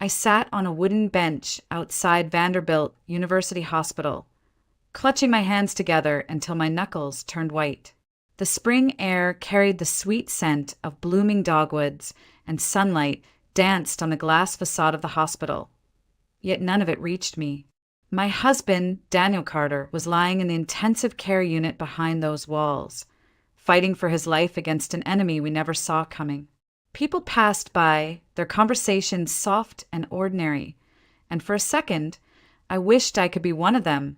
I sat on a wooden bench outside Vanderbilt University Hospital, clutching my hands together until my knuckles turned white. The spring air carried the sweet scent of blooming dogwoods, and sunlight danced on the glass facade of the hospital. Yet none of it reached me. My husband, Daniel Carter, was lying in the intensive care unit behind those walls, fighting for his life against an enemy we never saw coming. People passed by, their conversations soft and ordinary, and for a second, I wished I could be one of them.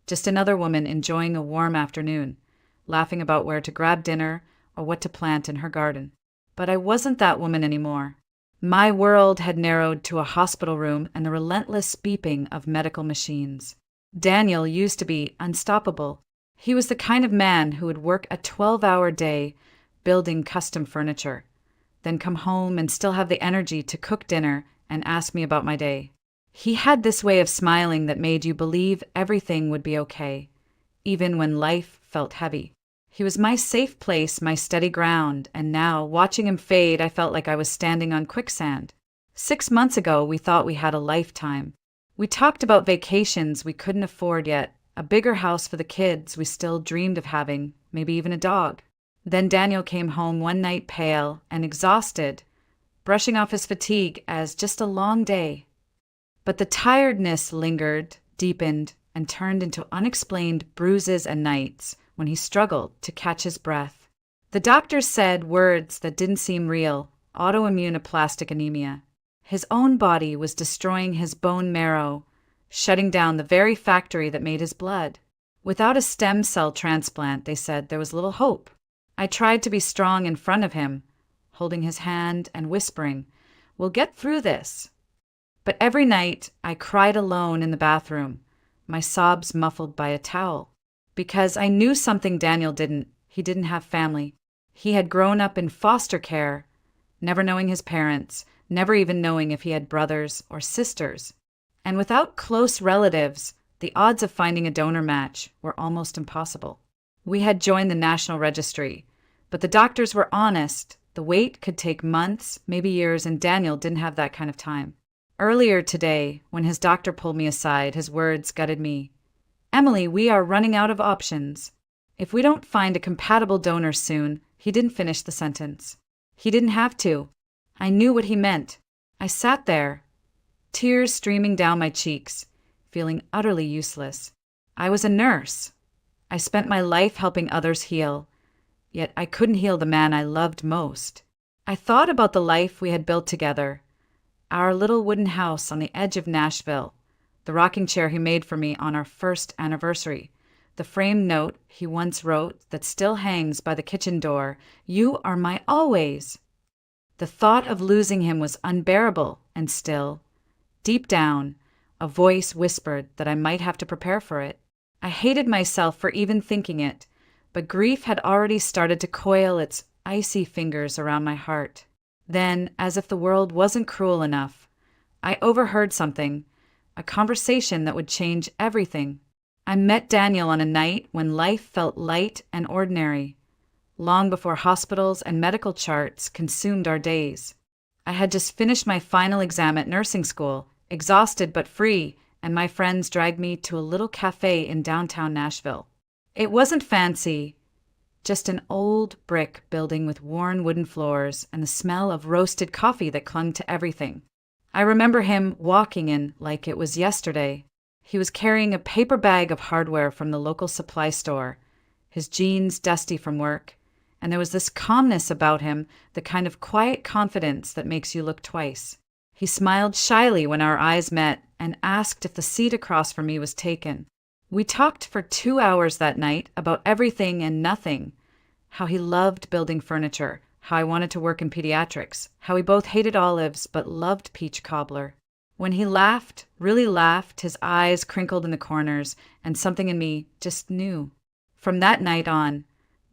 Just another woman enjoying a warm afternoon, laughing about where to grab dinner or what to plant in her garden. But I wasn't that woman anymore. My world had narrowed to a hospital room and the relentless beeping of medical machines. Daniel used to be unstoppable. He was the kind of man who would work a 12-hour day building custom furniture, then come home and still have the energy to cook dinner and ask me about my day. He had this way of smiling that made you believe everything would be okay, even when life felt heavy. He was my safe place, my steady ground, and now, watching him fade, I felt like I was standing on quicksand. 6 months ago, we thought we had a lifetime. We talked about vacations we couldn't afford yet, a bigger house for the kids we still dreamed of having, maybe even a dog. Then Daniel came home one night pale and exhausted, brushing off his fatigue as just a long day. But the tiredness lingered, deepened, and turned into unexplained bruises and nights when he struggled to catch his breath. The doctors said words that didn't seem real: autoimmune aplastic anemia. His own body was destroying his bone marrow, shutting down the very factory that made his blood. Without a stem cell transplant, they said, there was little hope. I tried to be strong in front of him, holding his hand and whispering, "We'll get through this." But every night I cried alone in the bathroom, my sobs muffled by a towel. Because I knew something Daniel didn't. He didn't have family. He had grown up in foster care, never knowing his parents, never even knowing if he had brothers or sisters. And without close relatives, the odds of finding a donor match were almost impossible. We had joined the National Registry, but the doctors were honest. The wait could take months, maybe years, and Daniel didn't have that kind of time. Earlier today, when his doctor pulled me aside, his words gutted me. "Emily, we are running out of options. If we don't find a compatible donor soon," he didn't finish the sentence. He didn't have to. I knew what he meant. I sat there, tears streaming down my cheeks, feeling utterly useless. I was a nurse. I spent my life helping others heal, yet I couldn't heal the man I loved most. I thought about the life we had built together, our little wooden house on the edge of Nashville, the rocking chair he made for me on our first anniversary, the framed note he once wrote that still hangs by the kitchen door, "You are my always." The thought of losing him was unbearable, and still, deep down, a voice whispered that I might have to prepare for it. I hated myself for even thinking it, but grief had already started to coil its icy fingers around my heart. Then, as if the world wasn't cruel enough, I overheard something, a conversation that would change everything. I met Daniel on a night when life felt light and ordinary, long before hospitals and medical charts consumed our days. I had just finished my final exam at nursing school, exhausted but free, and my friends dragged me to a little cafe in downtown Nashville. It wasn't fancy, just an old brick building with worn wooden floors and the smell of roasted coffee that clung to everything. I remember him walking in like it was yesterday. He was carrying a paper bag of hardware from the local supply store, his jeans dusty from work, and there was this calmness about him, the kind of quiet confidence that makes you look twice. He smiled shyly when our eyes met and asked if the seat across from me was taken. We talked for 2 hours that night about everything and nothing, how he loved building furniture, how I wanted to work in pediatrics, how we both hated olives but loved peach cobbler. When he laughed, really laughed, his eyes crinkled in the corners, and something in me just knew. From that night on,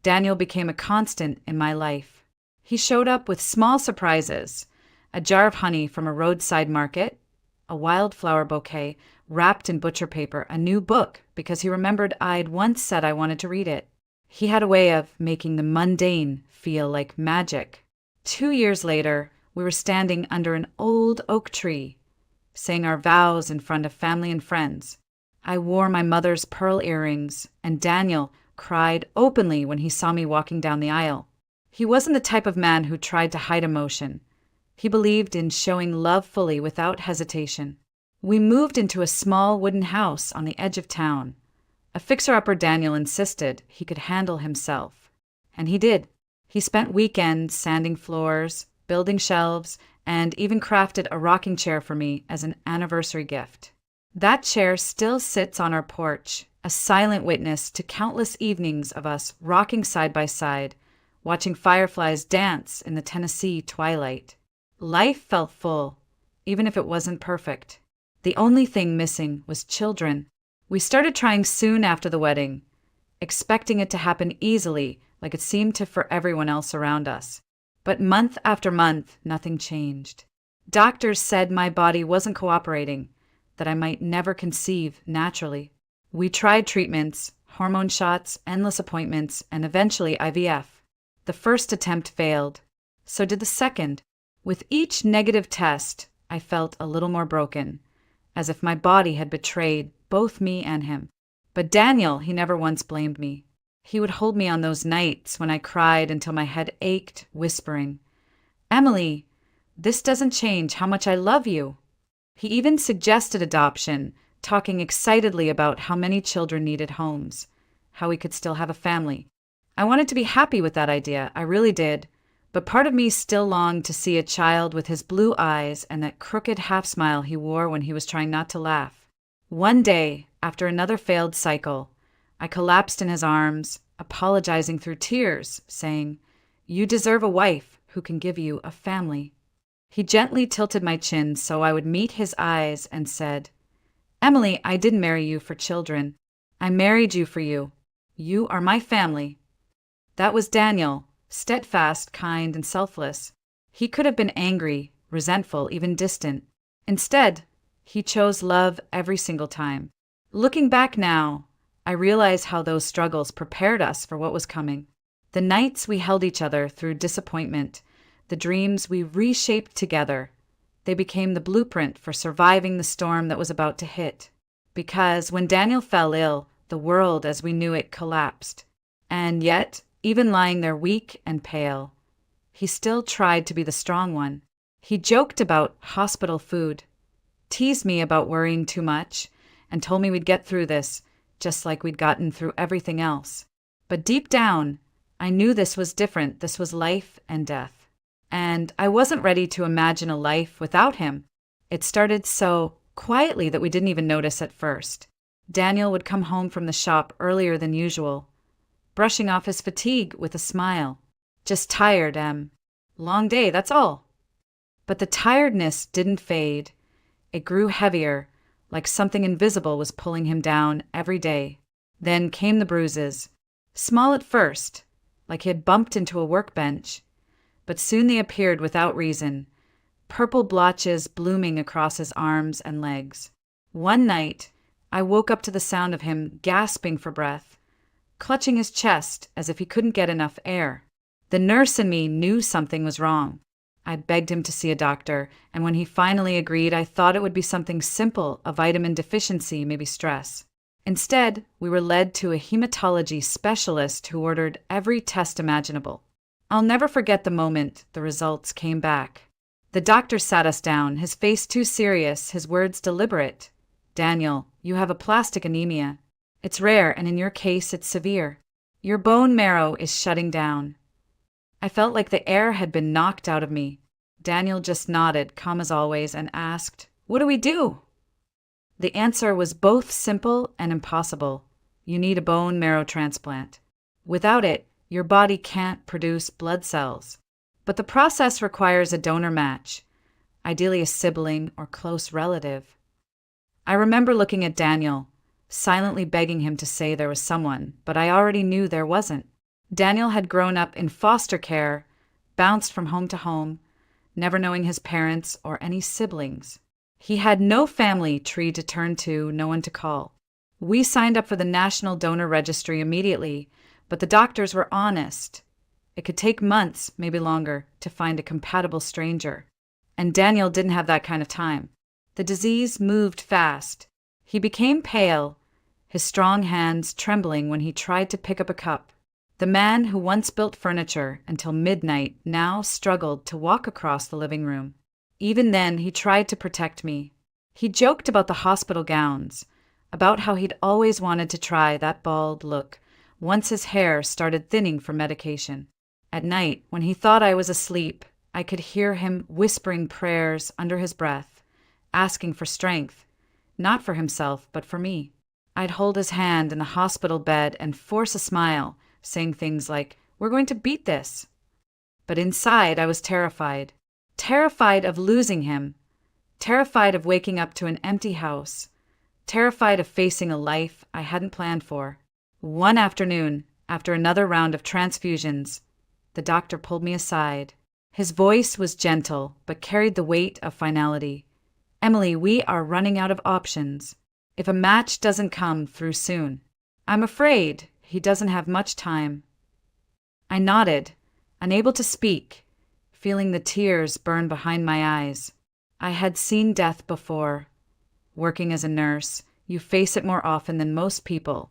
Daniel became a constant in my life. He showed up with small surprises: a jar of honey from a roadside market, a wildflower bouquet wrapped in butcher paper, a new book because he remembered I'd once said I wanted to read it. He had a way of making the mundane feel like magic. 2 years later, we were standing under an old oak tree, saying our vows in front of family and friends. I wore my mother's pearl earrings, and Daniel cried openly when he saw me walking down the aisle. He wasn't the type of man who tried to hide emotion. He believed in showing love fully without hesitation. We moved into a small wooden house on the edge of town. A fixer-upper Daniel insisted he could handle himself. And he did. He spent weekends sanding floors, building shelves, and even crafted a rocking chair for me as an anniversary gift. That chair still sits on our porch, a silent witness to countless evenings of us rocking side by side, watching fireflies dance in the Tennessee twilight. Life felt full, even if it wasn't perfect. The only thing missing was children. We started trying soon after the wedding, expecting it to happen easily, like it seemed to for everyone else around us. But month after month, nothing changed. Doctors said my body wasn't cooperating, that I might never conceive naturally. We tried treatments, hormone shots, endless appointments, and eventually IVF. The first attempt failed. So did the second. With each negative test, I felt a little more broken, as if my body had betrayed both me and him. But Daniel, he never once blamed me. He would hold me on those nights when I cried until my head ached, whispering, "Emily, this doesn't change how much I love you." He even suggested adoption, talking excitedly about how many children needed homes, how we could still have a family. I wanted to be happy with that idea, I really did, but part of me still longed to see a child with his blue eyes and that crooked half-smile he wore when he was trying not to laugh. One day, after another failed cycle, I collapsed in his arms, apologizing through tears, saying, "You deserve a wife who can give you a family." He gently tilted my chin so I would meet his eyes and said, "Emily, I didn't marry you for children. I married you for you. You are my family." That was Daniel, steadfast, kind, and selfless. He could have been angry, resentful, even distant. Instead, he chose love every single time. Looking back now, I realize how those struggles prepared us for what was coming. The nights we held each other through disappointment, the dreams we reshaped together, they became the blueprint for surviving the storm that was about to hit. Because when Daniel fell ill, the world as we knew it collapsed. And yet, even lying there weak and pale, he still tried to be the strong one. He joked about hospital food, teased me about worrying too much, and told me we'd get through this, just like we'd gotten through everything else. But deep down, I knew this was different. This was life and death. And I wasn't ready to imagine a life without him. It started so quietly that we didn't even notice at first. Daniel would come home from the shop earlier than usual, brushing off his fatigue with a smile. "Just tired, Em. Long day, that's all." But the tiredness didn't fade. It grew heavier, like something invisible was pulling him down every day. Then came the bruises. Small at first, like he had bumped into a workbench, but soon they appeared without reason, purple blotches blooming across his arms and legs. One night, I woke up to the sound of him gasping for breath, clutching his chest as if he couldn't get enough air. The nurse in me knew something was wrong. I begged him to see a doctor, and when he finally agreed, I thought it would be something simple, a vitamin deficiency, maybe stress. Instead, we were led to a hematology specialist who ordered every test imaginable. I'll never forget the moment the results came back. The doctor sat us down, his face too serious, his words deliberate. "Daniel, you have aplastic anemia. It's rare, and in your case, it's severe. Your bone marrow is shutting down." I felt like the air had been knocked out of me. Daniel just nodded, calm as always, and asked, "What do we do?" The answer was both simple and impossible. You need a bone marrow transplant. Without it, your body can't produce blood cells. But the process requires a donor match, ideally a sibling or close relative. I remember looking at Daniel, silently begging him to say there was someone, but I already knew there wasn't. Daniel had grown up in foster care, bounced from home to home, never knowing his parents or any siblings. He had no family tree to turn to, no one to call. We signed up for the National Donor Registry immediately, but the doctors were honest. It could take months, maybe longer, to find a compatible stranger. And Daniel didn't have that kind of time. The disease moved fast. He became pale, his strong hands trembling when he tried to pick up a cup. The man who once built furniture until midnight now struggled to walk across the living room. Even then, he tried to protect me. He joked about the hospital gowns, about how he'd always wanted to try that bald look once his hair started thinning from medication. At night, when he thought I was asleep, I could hear him whispering prayers under his breath, asking for strength, not for himself, but for me. I'd hold his hand in the hospital bed and force a smile, saying things like, "We're going to beat this." But inside, I was terrified. Terrified of losing him. Terrified of waking up to an empty house. Terrified of facing a life I hadn't planned for. One afternoon, after another round of transfusions, the doctor pulled me aside. His voice was gentle, but carried the weight of finality. "Emily, we are running out of options. If a match doesn't come through soon, I'm afraid he doesn't have much time." I nodded, unable to speak, feeling the tears burn behind my eyes. I had seen death before. Working as a nurse, you face it more often than most people.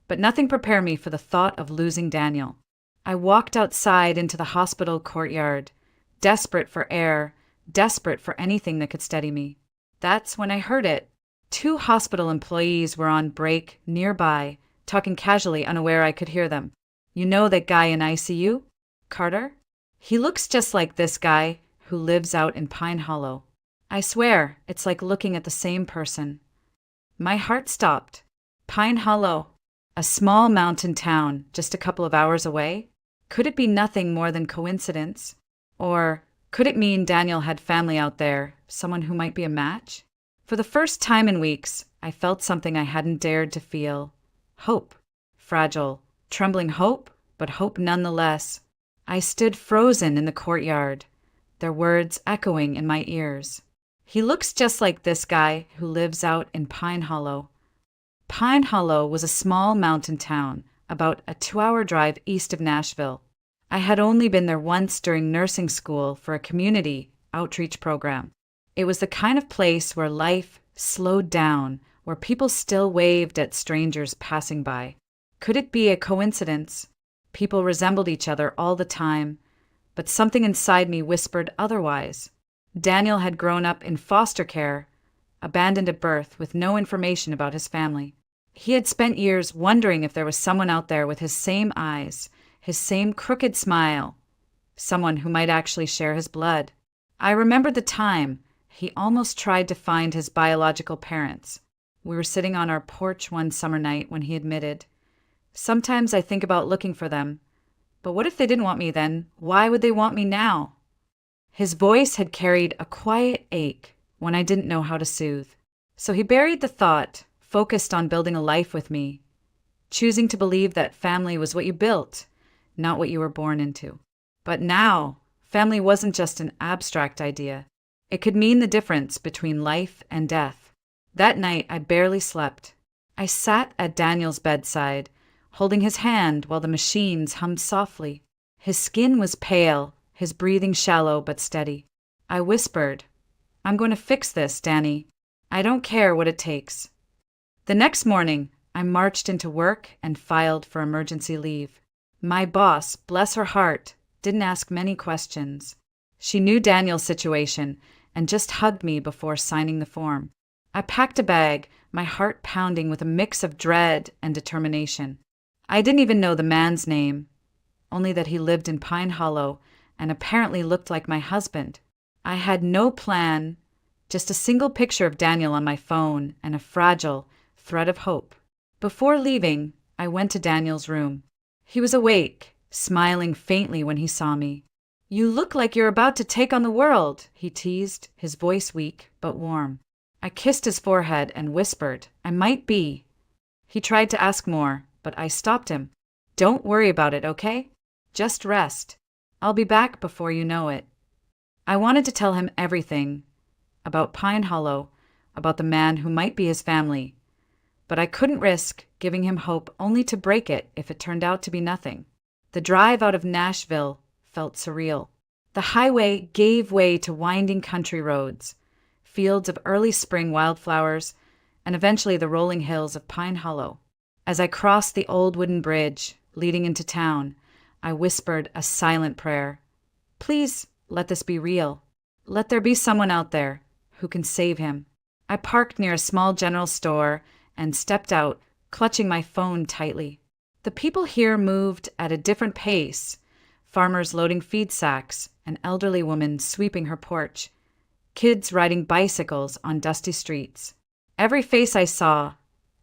But nothing prepared me for the thought of losing Daniel. I walked outside into the hospital courtyard, desperate for air, desperate for anything that could steady me. That's when I heard it. 2 hospital employees were on break nearby, talking casually, unaware I could hear them. "You know that guy in ICU? Carter? He looks just like this guy who lives out in Pine Hollow." I swear, it's like looking at the same person. My heart stopped. Pine Hollow, a small mountain town just a couple of hours away? Could it be nothing more than coincidence? Or could it mean Daniel had family out there, someone who might be a match? For the first time in weeks, I felt something I hadn't dared to feel. Hope. Fragile, trembling hope, but hope nonetheless. I stood frozen in the courtyard, their words echoing in my ears. "He looks just like this guy who lives out in Pine Hollow." Pine Hollow was a small mountain town, about a 2-hour drive east of Nashville. I had only been there once during nursing school for a community outreach program. It was the kind of place where life slowed down, where people still waved at strangers passing by. Could it be a coincidence? People resembled each other all the time, but something inside me whispered otherwise. Daniel had grown up in foster care, abandoned at birth with no information about his family. He had spent years wondering if there was someone out there with his same eyes, his same crooked smile, someone who might actually share his blood. I remembered the time he almost tried to find his biological parents. We were sitting on our porch one summer night when he admitted, "Sometimes I think about looking for them, but what if they didn't want me then? Why would they want me now?" His voice had carried a quiet ache when I didn't know how to soothe. So he buried the thought, focused on building a life with me, choosing to believe that family was what you built, not what you were born into. But now, family wasn't just an abstract idea. It could mean the difference between life and death. That night, I barely slept. I sat at Daniel's bedside, holding his hand while the machines hummed softly. His skin was pale, his breathing shallow but steady. I whispered, "I'm going to fix this, Danny. I don't care what it takes." The next morning, I marched into work and filed for emergency leave. My boss, bless her heart, didn't ask many questions. She knew Daniel's situation and just hugged me before signing the form. I packed a bag, my heart pounding with a mix of dread and determination. I didn't even know the man's name, only that he lived in Pine Hollow and apparently looked like my husband. I had no plan, just a single picture of Daniel on my phone and a fragile thread of hope. Before leaving, I went to Daniel's room. He was awake, smiling faintly when he saw me. "You look like you're about to take on the world," he teased, his voice weak but warm. I kissed his forehead and whispered, "I might be." He tried to ask more, but I stopped him. "Don't worry about it, okay? Just rest. I'll be back before you know it." I wanted to tell him everything, about Pine Hollow, about the man who might be his family, but I couldn't risk giving him hope only to break it if it turned out to be nothing. The drive out of Nashville felt surreal. The highway gave way to winding country roads, fields of early spring wildflowers, and eventually the rolling hills of Pine Hollow. As I crossed the old wooden bridge leading into town, I whispered a silent prayer. Please let this be real. Let there be someone out there who can save him. I parked near a small general store and stepped out, clutching my phone tightly. The people here moved at a different pace, farmers loading feed sacks, an elderly woman sweeping her porch, kids riding bicycles on dusty streets. Every face I saw,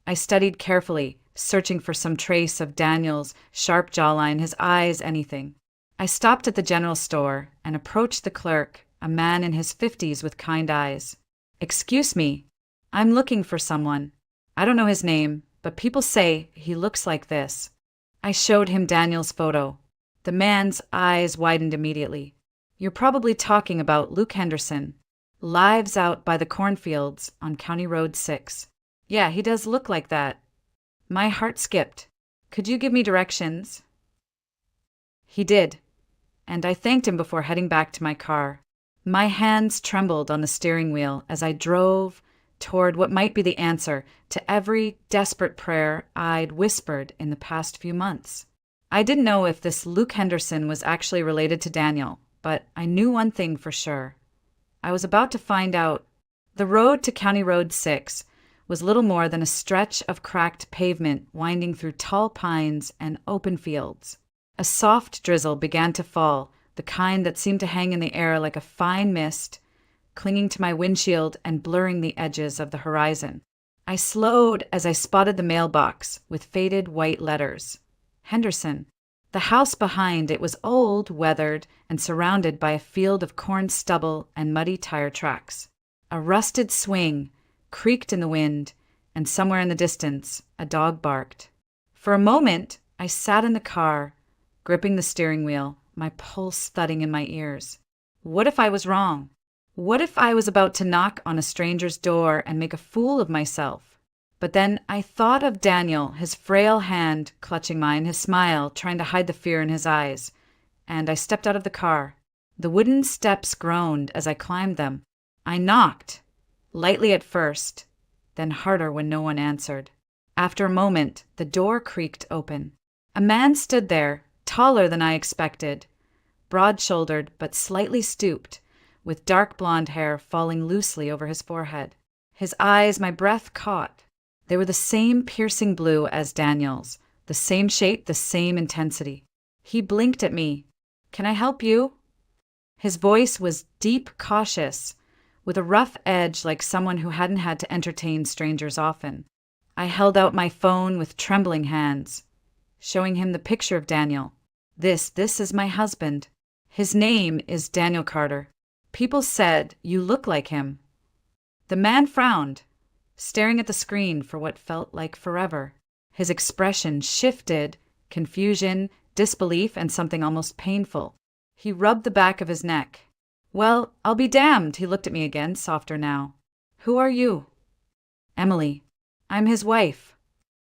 I studied carefully, searching for some trace of Daniel's sharp jawline, his eyes, anything. I stopped at the general store and approached the clerk, a man in his 50s with kind eyes. Excuse me, I'm looking for someone. I don't know his name, but people say he looks like this. I showed him Daniel's photo. The man's eyes widened immediately. You're probably talking about Luke Henderson. Lives out by the cornfields on County Road 6. Yeah, he does look like that. My heart skipped. Could you give me directions? He did, and I thanked him before heading back to my car. My hands trembled on the steering wheel as I drove toward what might be the answer to every desperate prayer I'd whispered in the past few months. I didn't know if this Luke Henderson was actually related to Daniel, but I knew one thing for sure. I was about to find out. The road to County Road 6 was little more than a stretch of cracked pavement winding through tall pines and open fields. A soft drizzle began to fall, the kind that seemed to hang in the air like a fine mist, clinging to my windshield and blurring the edges of the horizon. I slowed as I spotted the mailbox with faded white letters. Henderson. The house behind it was old, weathered, and surrounded by a field of corn stubble and muddy tire tracks. A rusted swing creaked in the wind, and somewhere in the distance, a dog barked. For a moment, I sat in the car, gripping the steering wheel, my pulse thudding in my ears. What if I was wrong? What if I was about to knock on a stranger's door and make a fool of myself? But then I thought of Daniel, his frail hand clutching mine, his smile trying to hide the fear in his eyes, and I stepped out of the car. The wooden steps groaned as I climbed them. I knocked, lightly at first, then harder when no one answered. After a moment, the door creaked open. A man stood there, taller than I expected, broad-shouldered but slightly stooped, with dark blonde hair falling loosely over his forehead. His eyes my breath caught. They were the same piercing blue as Daniel's, the same shape, the same intensity. He blinked at me. Can I help you? His voice was deep, cautious, with a rough edge like someone who hadn't had to entertain strangers often. I held out my phone with trembling hands, showing him the picture of Daniel. This is my husband. His name is Daniel Carter. People said you look like him. The man frowned, staring at the screen for what felt like forever. His expression shifted, confusion, disbelief, and something almost painful. He rubbed the back of his neck. Well, I'll be damned, he looked at me again, softer now. Who are you? Emily. I'm his wife.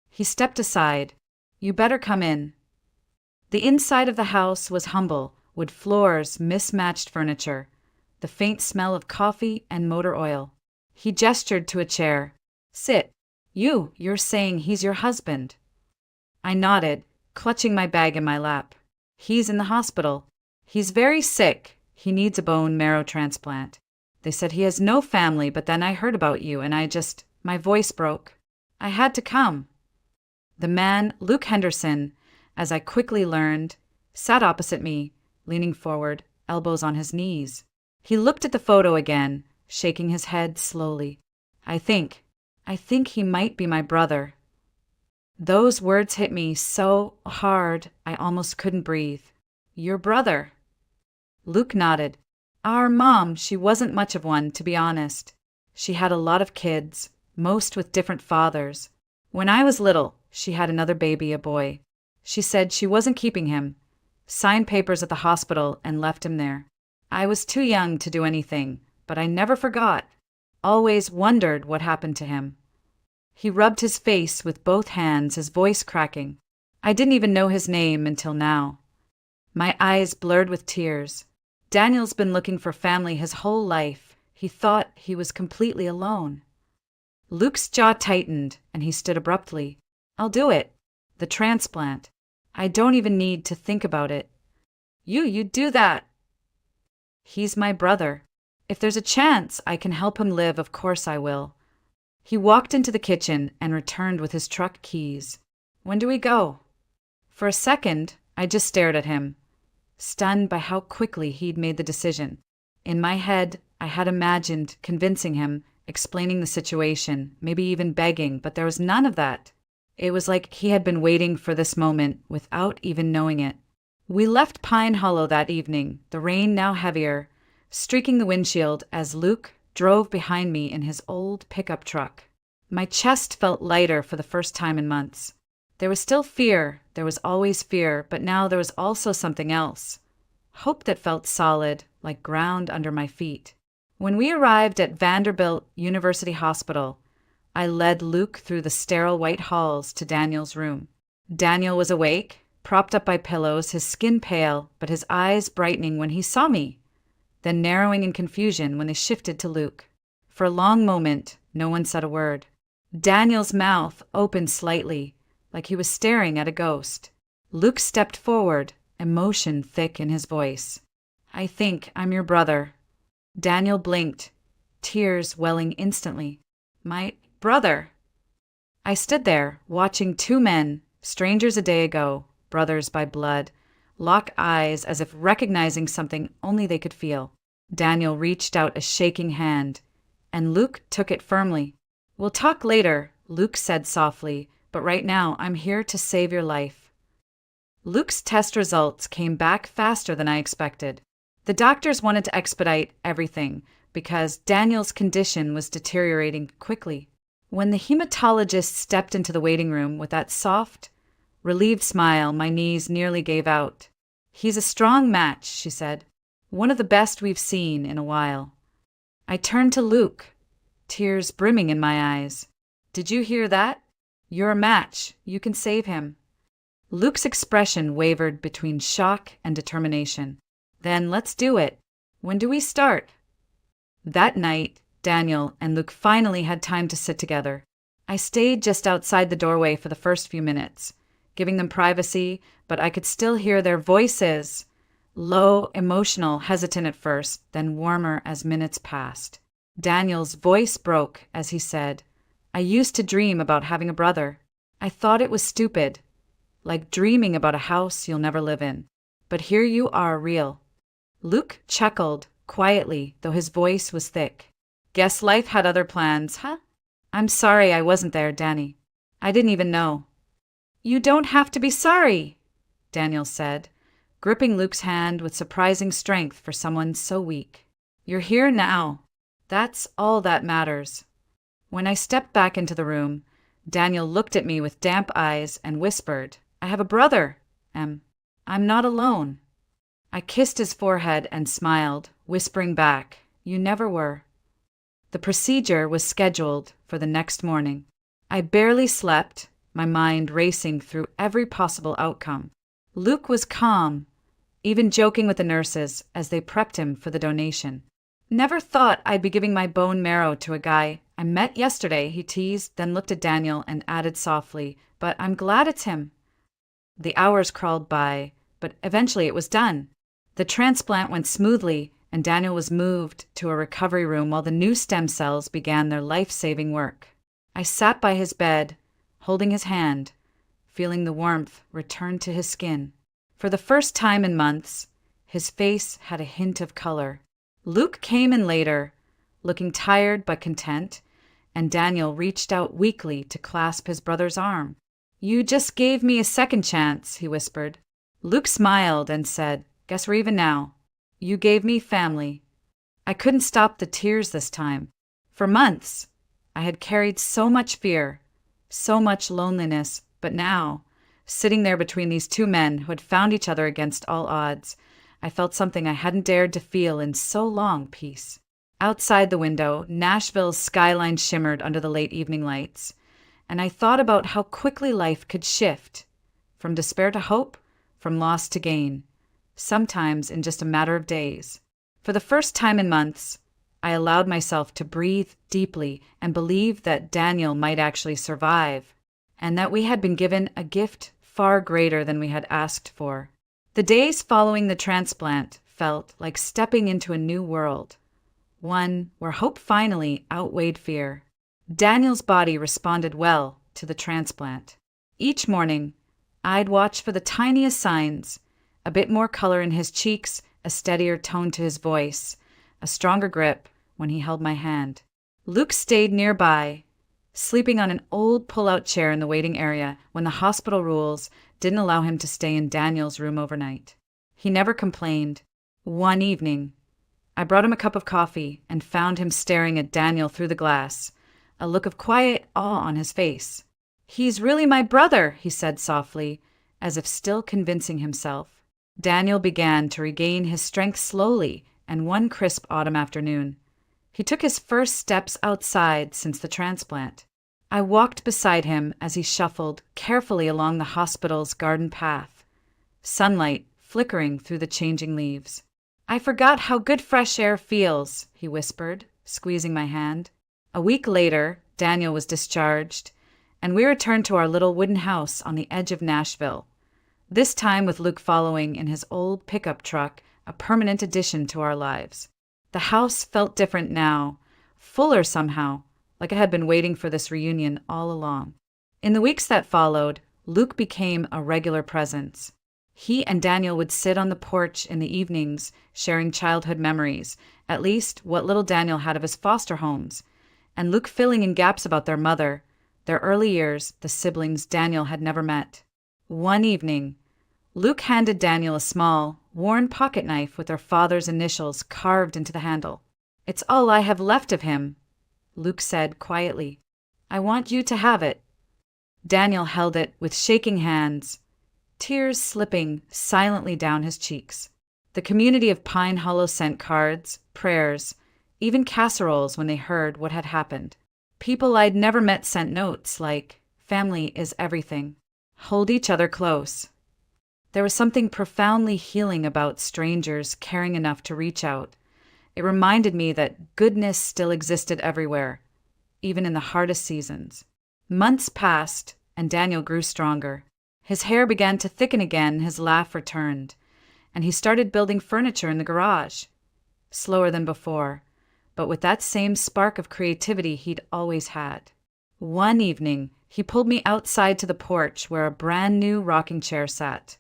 He stepped aside. You better come in. The inside of the house was humble, wood floors, mismatched furniture, the faint smell of coffee and motor oil. He gestured to a chair. Sit. You're saying he's your husband. I nodded, clutching my bag in my lap. He's in the hospital. He's very sick. He needs a bone marrow transplant. They said he has no family, but then I heard about you and my voice broke. I had to come. The man, Luke Henderson, as I quickly learned, sat opposite me, leaning forward, elbows on his knees. He looked at the photo again, shaking his head slowly. I think he might be my brother. Those words hit me so hard I almost couldn't breathe. Your brother. Luke nodded. Our mom, she wasn't much of one, to be honest. She had a lot of kids, most with different fathers. When I was little, she had another baby, a boy. She said she wasn't keeping him, signed papers at the hospital and left him there. I was too young to do anything, but I never forgot. Always wondered what happened to him. He rubbed his face with both hands, his voice cracking. I didn't even know his name until now. My eyes blurred with tears. Daniel's been looking for family his whole life. He thought he was completely alone. Luke's jaw tightened, and he stood abruptly. I'll do it. The transplant. I don't even need to think about it. You do that. He's my brother. If there's a chance I can help him live, of course I will. He walked into the kitchen and returned with his truck keys. When do we go? For a second, I just stared at him, stunned by how quickly he'd made the decision. In my head, I had imagined convincing him, explaining the situation, maybe even begging, but there was none of that. It was like he had been waiting for this moment without even knowing it. We left Pine Hollow that evening, the rain now heavier, streaking the windshield as Luke drove behind me in his old pickup truck. My chest felt lighter for the first time in months. There was still fear, there was always fear, but now there was also something else. Hope that felt solid, like ground under my feet. When we arrived at Vanderbilt University Hospital, I led Luke through the sterile white halls to Daniel's room. Daniel was awake, propped up by pillows, his skin pale, but his eyes brightening when he saw me, then narrowing in confusion when they shifted to Luke. For a long moment, no one said a word. Daniel's mouth opened slightly, like he was staring at a ghost. Luke stepped forward, emotion thick in his voice. I think I'm your brother. Daniel blinked, tears welling instantly. My brother. I stood there, watching two men, strangers a day ago, brothers by blood, lock eyes as if recognizing something only they could feel. Daniel reached out a shaking hand, and Luke took it firmly. We'll talk later, Luke said softly, but right now I'm here to save your life. Luke's test results came back faster than I expected. The doctors wanted to expedite everything because Daniel's condition was deteriorating quickly. When the hematologist stepped into the waiting room with that soft, relieved smile, my knees nearly gave out. He's a strong match, she said. One of the best we've seen in a while. I turned to Luke, tears brimming in my eyes. Did you hear that? You're a match. You can save him. Luke's expression wavered between shock and determination. Then let's do it. When do we start? That night, Daniel and Luke finally had time to sit together. I stayed just outside the doorway for the first few minutes, giving them privacy, but I could still hear their voices. Low, emotional, hesitant at first, then warmer as minutes passed. Daniel's voice broke as he said, I used to dream about having a brother. I thought it was stupid, like dreaming about a house you'll never live in. But here you are, real. Luke chuckled, quietly, though his voice was thick. Guess life had other plans, huh? I'm sorry I wasn't there, Danny. I didn't even know. You don't have to be sorry, Daniel said, gripping Luke's hand with surprising strength for someone so weak. You're here now. That's all that matters. When I stepped back into the room, Daniel looked at me with damp eyes and whispered, I have a brother, Em. I'm not alone. I kissed his forehead and smiled, whispering back, You never were. The procedure was scheduled for the next morning. I barely slept, my mind racing through every possible outcome. Luke was calm, even joking with the nurses as they prepped him for the donation. Never thought I'd be giving my bone marrow to a guy I met yesterday, he teased, then looked at Daniel and added softly, But I'm glad it's him. The hours crawled by, but eventually it was done. The transplant went smoothly, and Daniel was moved to a recovery room while the new stem cells began their life-saving work. I sat by his bed, holding his hand, feeling the warmth return to his skin. For the first time in months, his face had a hint of color. Luke came in later, looking tired but content, and Daniel reached out weakly to clasp his brother's arm. You just gave me a second chance, he whispered. Luke smiled and said, Guess we're even now. You gave me family. I couldn't stop the tears this time. For months, I had carried so much fear, so much loneliness, but now, sitting there between these two men who had found each other against all odds, I felt something I hadn't dared to feel in so long, peace. Outside the window, Nashville's skyline shimmered under the late evening lights, and I thought about how quickly life could shift, from despair to hope, from loss to gain, sometimes in just a matter of days. For the first time in months, I allowed myself to breathe deeply and believe that Daniel might actually survive, and that we had been given a gift far greater than we had asked for. The days following the transplant felt like stepping into a new world, one where hope finally outweighed fear. Daniel's body responded well to the transplant. Each morning, I'd watch for the tiniest signs: a bit more color in his cheeks, a steadier tone to his voice, a stronger grip when he held my hand. Luke stayed nearby, sleeping on an old pull-out chair in the waiting area when the hospital rules didn't allow him to stay in Daniel's room overnight. He never complained. One evening, I brought him a cup of coffee and found him staring at Daniel through the glass, a look of quiet awe on his face. "He's really my brother," he said softly, as if still convincing himself. Daniel began to regain his strength slowly, and one crisp autumn afternoon, he took his first steps outside since the transplant. I walked beside him as he shuffled carefully along the hospital's garden path, sunlight flickering through the changing leaves. "I forgot how good fresh air feels," he whispered, squeezing my hand. A week later, Daniel was discharged, and we returned to our little wooden house on the edge of Nashville, this time with Luke following in his old pickup truck, a permanent addition to our lives. The house felt different now, fuller somehow, like it had been waiting for this reunion all along. In the weeks that followed, Luke became a regular presence. He and Daniel would sit on the porch in the evenings, sharing childhood memories, at least what little Daniel had of his foster homes, and Luke filling in gaps about their mother, their early years, the siblings Daniel had never met. One evening, Luke handed Daniel a small, worn pocket knife with their father's initials carved into the handle. "It's all I have left of him," Luke said quietly. "I want you to have it." Daniel held it with shaking hands, tears slipping silently down his cheeks. The community of Pine Hollow sent cards, prayers, even casseroles when they heard what had happened. People I'd never met sent notes like, "Family is everything. Hold each other close." There was something profoundly healing about strangers caring enough to reach out. It reminded me that goodness still existed everywhere, even in the hardest seasons. Months passed, and Daniel grew stronger. His hair began to thicken again, his laugh returned, and he started building furniture in the garage. Slower than before, but with that same spark of creativity he'd always had. One evening, he pulled me outside to the porch where a brand new rocking chair sat,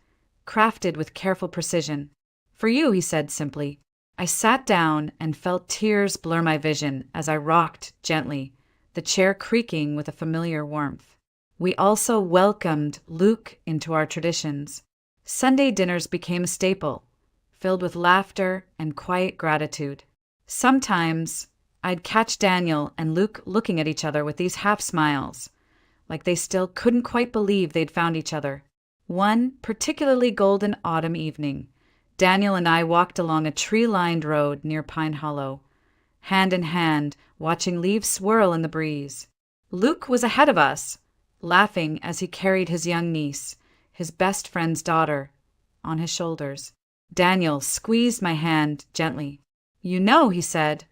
crafted with careful precision. "For you," he said simply. I sat down and felt tears blur my vision as I rocked gently, the chair creaking with a familiar warmth. We also welcomed Luke into our traditions. Sunday dinners became a staple, filled with laughter and quiet gratitude. Sometimes I'd catch Daniel and Luke looking at each other with these half smiles, like they still couldn't quite believe they'd found each other. One particularly golden autumn evening, Daniel and I walked along a tree-lined road near Pine Hollow, hand in hand, watching leaves swirl in the breeze. Luke was ahead of us, laughing as he carried his young niece, his best friend's daughter, on his shoulders. Daniel squeezed my hand gently. "You know," he said,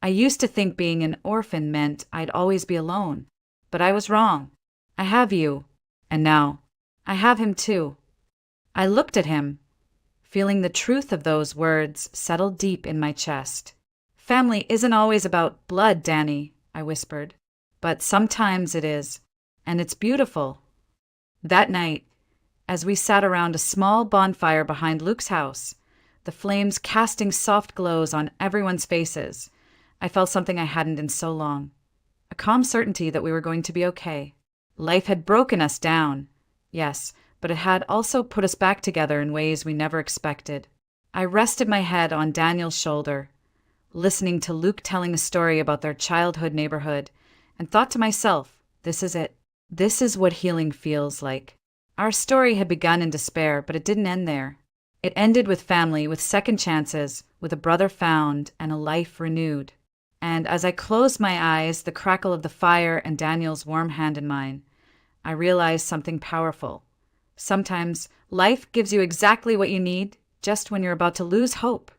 "I used to think being an orphan meant I'd always be alone, but I was wrong. I have you, and now I have him too." I looked at him, feeling the truth of those words settle deep in my chest. "Family isn't always about blood, Danny," I whispered, "but sometimes it is, and it's beautiful." That night, as we sat around a small bonfire behind Luke's house, the flames casting soft glows on everyone's faces, I felt something I hadn't in so long, a calm certainty that we were going to be okay. Life had broken us down, yes, but it had also put us back together in ways we never expected. I rested my head on Daniel's shoulder, listening to Luke telling a story about their childhood neighborhood, and thought to myself, this is it. This is what healing feels like. Our story had begun in despair, but it didn't end there. It ended with family, with second chances, with a brother found, and a life renewed. And as I closed my eyes, the crackle of the fire and Daniel's warm hand in mine, I realized something powerful. Sometimes life gives you exactly what you need just when you're about to lose hope.